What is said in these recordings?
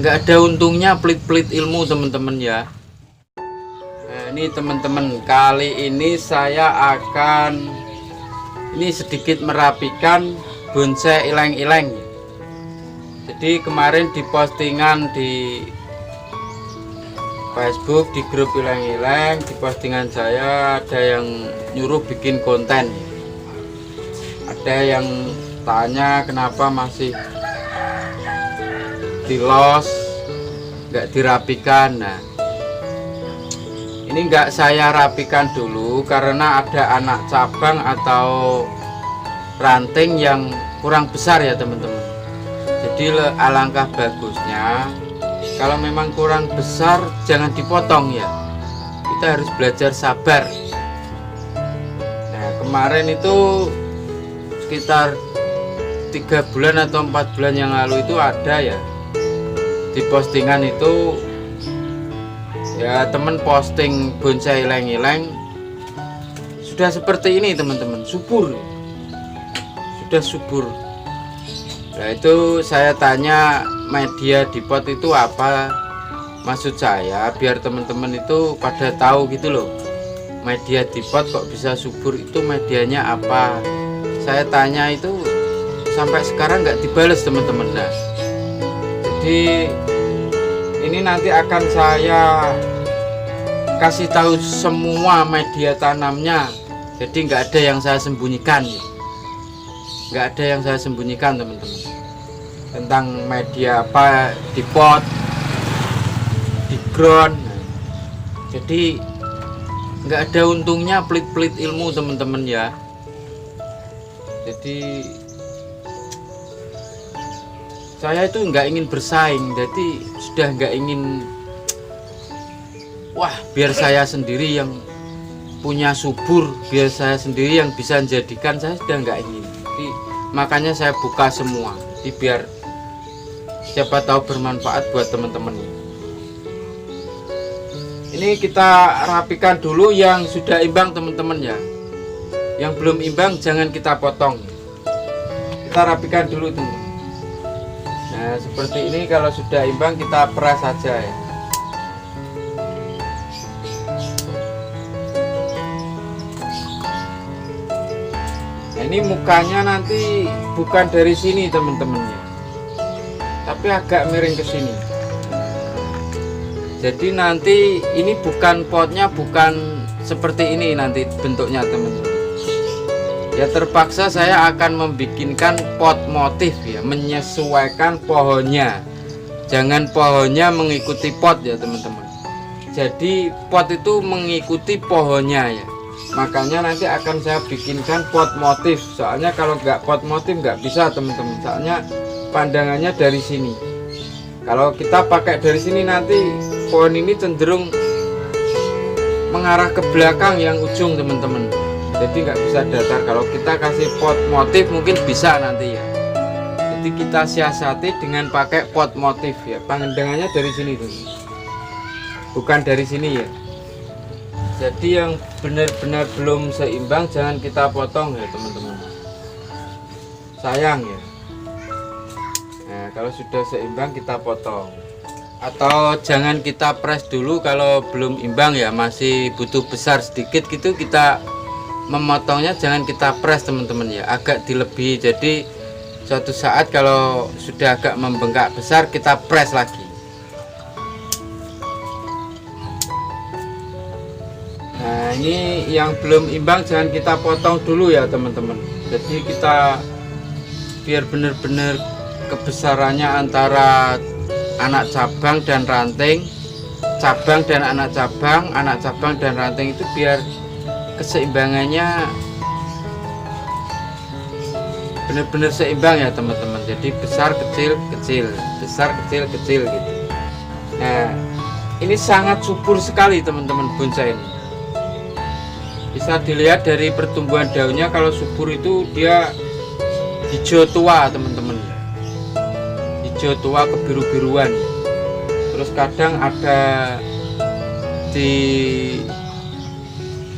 nggak ada untungnya pelit-pelit ilmu teman-teman ya. Nah, ini teman-teman, kali ini saya akan sedikit merapikan bonsai ileng-ileng. Jadi kemarin di postingan di Facebook, di grup ileng-ileng, di postingan saya ada yang nyuruh bikin konten. Ada yang tanya kenapa masih dilos, nggak dirapikan. Nah, ini nggak saya rapikan dulu karena ada anak cabang atau ranting yang kurang besar ya teman-teman. Jadi alangkah bagusnya kalau memang kurang besar jangan dipotong ya. Kita harus belajar sabar. Nah, kemarin itu sekitar 3 bulan atau 4 bulan yang lalu itu ada ya di postingan itu ya, temen posting bonsai ileng-ileng sudah seperti ini teman-teman, subur, sudah subur. Nah, itu saya tanya media di pot itu apa, maksud saya biar teman-teman itu pada tahu gitu loh, media di pot kok bisa subur itu medianya apa. Saya tanya itu sampai sekarang nggak dibales teman-teman. Nah, jadi ini nanti akan saya kasih tahu semua media tanamnya. Jadi nggak ada yang saya sembunyikan, nggak ada yang saya sembunyikan teman-teman, tentang media apa di pot, di ground. Jadi nggak ada untungnya pelit-pelit ilmu teman-teman ya. Jadi saya itu nggak ingin bersaing, jadi sudah nggak ingin wah biar saya sendiri yang punya subur, biar saya sendiri yang bisa menjadikan, saya sudah nggak ingin. Jadi makanya saya buka semua, jadi biar siapa tahu bermanfaat buat teman-teman. Ini kita rapikan dulu yang sudah imbang teman-teman ya. Yang belum imbang jangan kita potong, kita rapikan dulu teman. Nah, seperti ini, kalau sudah imbang kita peras saja ya. Nah, ini mukanya nanti bukan dari sini teman-teman ya, tapi agak miring ke sini. Jadi nanti ini bukan potnya, bukan seperti ini nanti bentuknya teman-teman. Ya terpaksa saya akan membikinkan pot motif ya, menyesuaikan pohonnya. Jangan pohonnya mengikuti pot ya teman-teman. Jadi pot itu mengikuti pohonnya ya. Makanya nanti akan saya bikinkan pot motif. Soalnya kalau nggak pot motif nggak bisa teman-teman. Soalnya pandangannya dari sini. Kalau kita pakai dari sini nanti pohon ini cenderung mengarah ke belakang yang ujung teman-teman. Jadi nggak bisa datar. Kalau kita kasih pot motif mungkin bisa nanti ya. Jadi kita siasati dengan pakai pot motif ya. Pandangannya dari sini tuh, bukan dari sini ya. Jadi yang benar-benar belum seimbang jangan kita potong ya teman-teman. Sayang ya. Nah, kalau sudah seimbang kita potong. Atau jangan kita press dulu kalau belum imbang ya, masih butuh besar sedikit gitu, kita memotongnya jangan kita press teman-teman ya, agak dilebihi. Jadi suatu saat kalau sudah agak membengkak besar kita press lagi. Nah, ini yang belum imbang jangan kita potong dulu ya teman-teman. Jadi kita biar benar-benar kebesarannya antara anak cabang dan ranting, cabang dan anak cabang dan ranting itu biar keseimbangannya benar-benar seimbang ya teman-teman. Jadi besar kecil kecil, besar kecil kecil gitu. Nah, ini sangat subur sekali teman-teman bonsai ini. Bisa dilihat dari pertumbuhan daunnya, kalau subur itu dia hijau tua teman-teman, hijau tua kebiru-biruan. Terus kadang ada di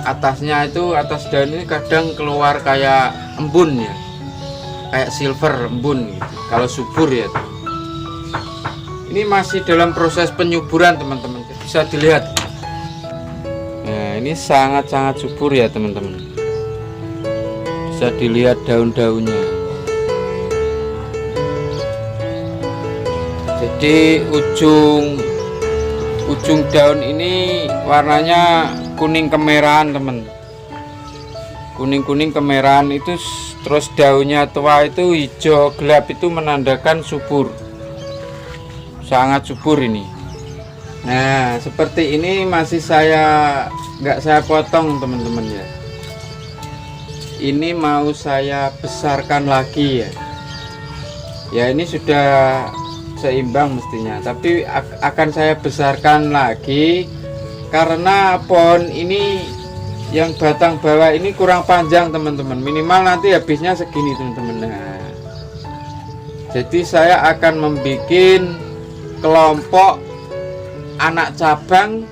atasnya itu, atas daun ini kadang keluar kayak embun ya, kayak silver embun gitu, kalau subur ya. Ini masih dalam proses penyuburan teman-teman, bisa dilihat. Nah ini sangat-sangat subur ya teman-teman, bisa dilihat daun-daunnya. Jadi ujung daun ini warnanya kuning kemerahan teman, kuning kemerahan itu. Terus daunnya tua itu hijau gelap, itu menandakan subur, sangat subur ini. Nah seperti ini masih nggak saya potong teman-teman ya. Ini mau saya besarkan lagi ya. Ya ini sudah seimbang mestinya, tapi akan saya besarkan lagi karena pohon ini yang batang bawah ini kurang panjang teman-teman, minimal nanti habisnya segini teman-teman. Nah, jadi saya akan membuat kelompok anak cabang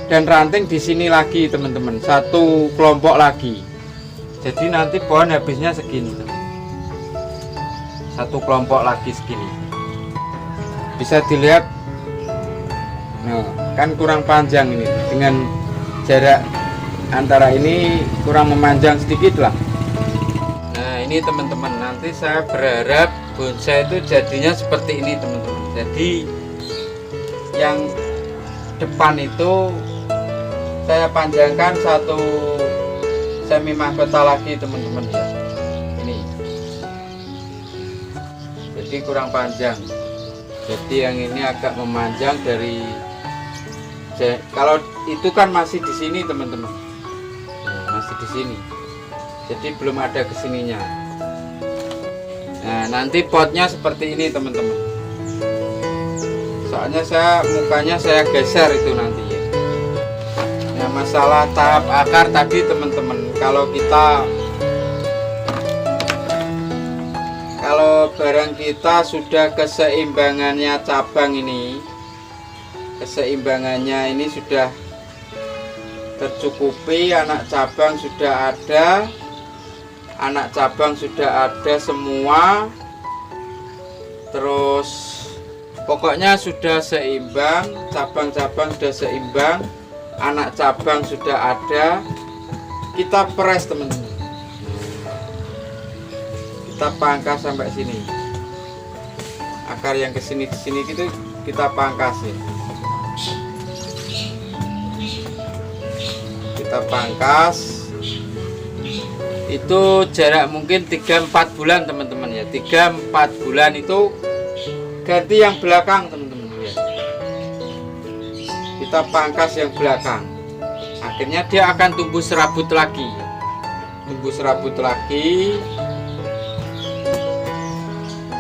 dan ranting di sini lagi teman-teman, satu kelompok lagi. Jadi nanti pohon habisnya segini teman. Satu kelompok lagi segini, bisa dilihat. Nah, kan kurang panjang ini, dengan jarak antara ini kurang memanjang sedikit lah. Nah ini teman-teman, nanti saya berharap bonsai itu jadinya seperti ini teman-teman. Jadi yang depan itu saya panjangkan satu semi mahkota lagi teman-teman ya. Ini jadi kurang panjang, jadi yang ini agak memanjang dari, kalau itu kan masih di sini teman-teman. Masih di sini, jadi belum ada kesininya. Nah nanti potnya seperti ini teman-teman, soalnya mukanya saya geser itu nanti ya. Nah masalah tahap akar tadi teman-teman, kalau barang kita sudah keseimbangannya cabang ini, keseimbangannya ini sudah tercukupi, anak cabang sudah ada semua, terus pokoknya sudah seimbang, cabang-cabang sudah seimbang, anak cabang sudah ada, kita peres teman-teman, kita pangkas sampai sini, akar yang kesini gitu kita pangkas ya. Kita pangkas itu jarak mungkin 3-4 bulan teman-teman ya. 3-4 bulan itu ganti yang belakang teman-teman ya. Kita pangkas yang belakang, akhirnya dia akan tumbuh serabut lagi,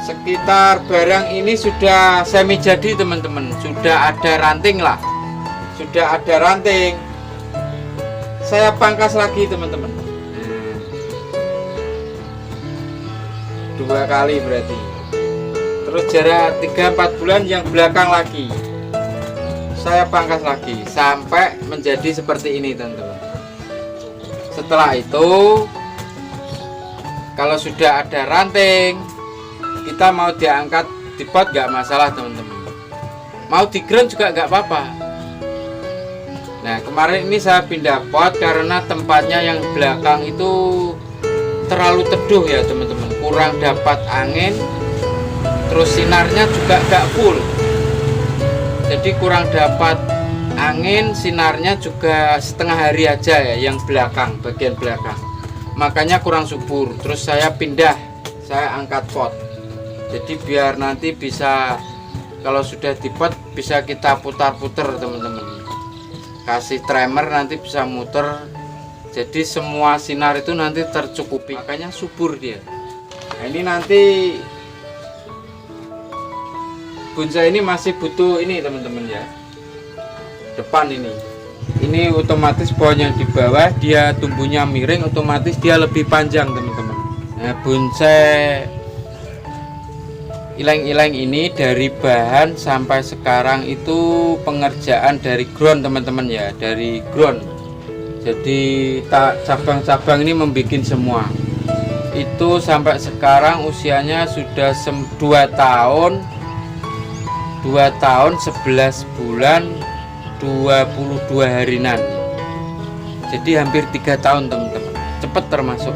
sekitar barang ini sudah semi jadi teman-teman, sudah ada ranting lah, saya pangkas lagi teman-teman, 2 kali berarti. Terus jarak 3-4 bulan yang belakang lagi saya pangkas lagi sampai menjadi seperti ini teman-teman. Setelah itu kalau sudah ada ranting, kita mau diangkat di pot gak masalah teman-teman, mau di ground juga gak apa-apa. Nah kemarin ini saya pindah pot karena tempatnya yang belakang itu terlalu teduh ya teman-teman, kurang dapat angin, terus sinarnya juga gak full, jadi kurang dapat angin, sinarnya juga setengah hari aja ya yang belakang, bagian belakang, makanya kurang subur. Terus saya angkat pot, jadi biar nanti bisa, kalau sudah di pot bisa kita putar-putar teman-teman, kasih tremor nanti bisa muter, jadi semua sinar itu nanti tercukupi, makanya subur dia. Nah ini nanti bonsai ini masih butuh ini teman-teman ya, depan ini otomatis pohon yang di bawah dia tumbuhnya miring, otomatis dia lebih panjang teman-teman. Nah bonsai ileng-ileng ini dari bahan sampai sekarang itu pengerjaan dari ground teman-teman ya, dari ground. Jadi cabang-cabang ini membuat semua itu sampai sekarang usianya sudah 2 tahun 2 tahun 11 bulan 22 harinan. Jadi hampir 3 tahun teman-teman. Cepet termasuk.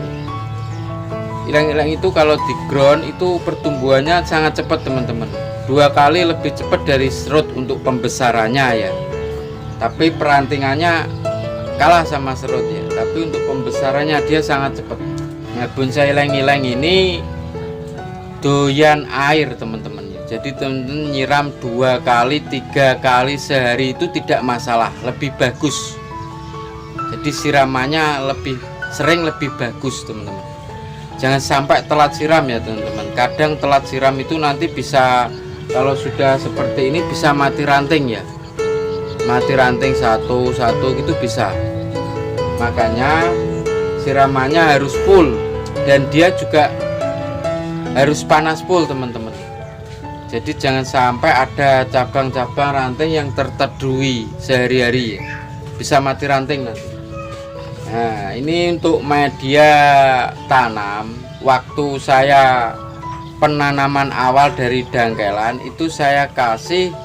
Ilang-ilang itu kalau di ground itu pertumbuhannya sangat cepat teman-teman. 2 kali lebih cepat dari serut untuk pembesarannya ya. Tapi perantingannya kalah sama serut ya. Tapi untuk pembesarannya dia sangat cepat. Nah, bonsai ilang-ilang ini doyan air teman-teman ya. Jadi teman-teman nyiram 2 kali 3 kali sehari itu tidak masalah, lebih bagus. Jadi siramannya lebih sering, lebih bagus teman-teman. Jangan sampai telat siram ya teman-teman. Kadang telat siram itu nanti bisa, kalau sudah seperti ini bisa mati ranting ya. Mati ranting satu gitu bisa. Makanya siramannya harus full, dan dia juga harus panas full teman-teman. Jadi jangan sampai ada cabang-cabang ranting yang terteduhi sehari-hari ya. Bisa mati ranting nanti. Nah, ini untuk media tanam. Waktu saya penanaman awal dari dangkelan itu saya kasih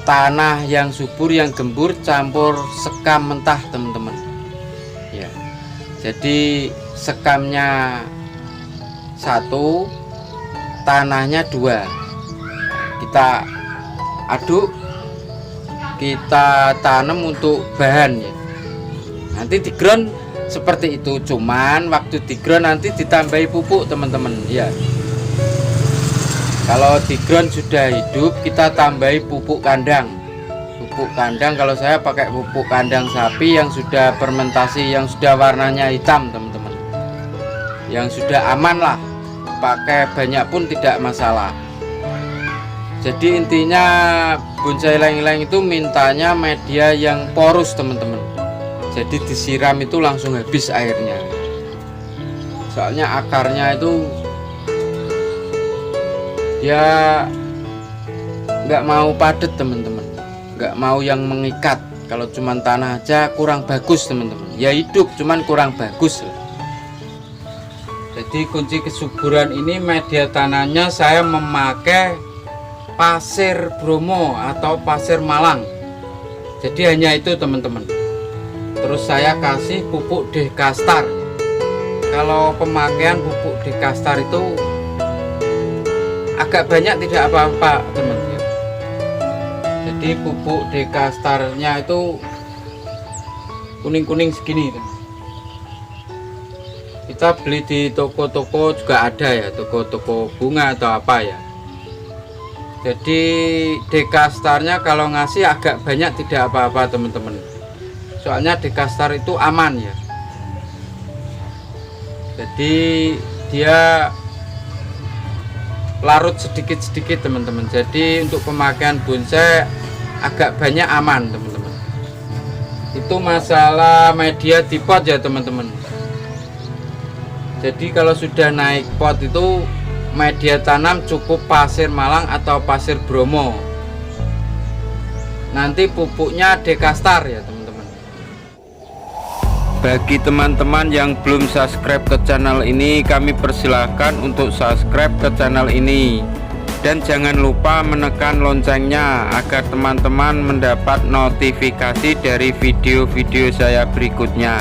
tanah yang subur, yang gembur campur sekam mentah teman-teman ya. Jadi sekamnya 1, tanahnya 2, kita aduk, kita tanam untuk bahan ya. Nanti di ground seperti itu, cuman waktu di ground nanti ditambahi pupuk teman-teman ya. Kalau di ground sudah hidup, kita tambahi pupuk kandang. Pupuk kandang kalau saya pakai pupuk kandang sapi yang sudah fermentasi, yang sudah warnanya hitam teman-teman, yang sudah aman lah, pakai banyak pun tidak masalah. Jadi intinya bonsai ilang-ilang itu mintanya media yang porus teman-teman. Jadi disiram itu langsung habis airnya. Soalnya akarnya itu dia nggak mau padat teman-teman, nggak mau yang mengikat. Kalau cuman tanah aja kurang bagus teman-teman. Ya hidup cuman kurang bagus lah. Jadi kunci kesuburan ini media tanamnya saya memakai pasir Bromo atau pasir Malang. Jadi hanya itu teman-teman. Terus saya kasih pupuk Dekastar. Kalau pemakaian pupuk Dekastar itu agak banyak, tidak apa-apa teman-teman. Jadi pupuk Dekastarnya itu kuning-kuning segini teman. Kita beli di toko-toko juga ada ya, toko-toko bunga atau apa ya. Jadi Dekastarnya kalau ngasih agak banyak tidak apa-apa teman-teman. Soalnya Dekastar itu aman ya. Jadi dia larut sedikit-sedikit teman-teman. Jadi untuk pemakaian bonsai agak banyak aman teman-teman. Itu masalah media di pot ya teman-teman. Jadi kalau sudah naik pot itu media tanam cukup pasir Malang atau pasir Bromo. Nanti pupuknya Dekastar ya teman-teman. Bagi teman-teman yang belum subscribe ke channel ini, kami persilahkan untuk subscribe ke channel ini. Dan jangan lupa menekan loncengnya agar teman-teman mendapat notifikasi dari video-video saya berikutnya.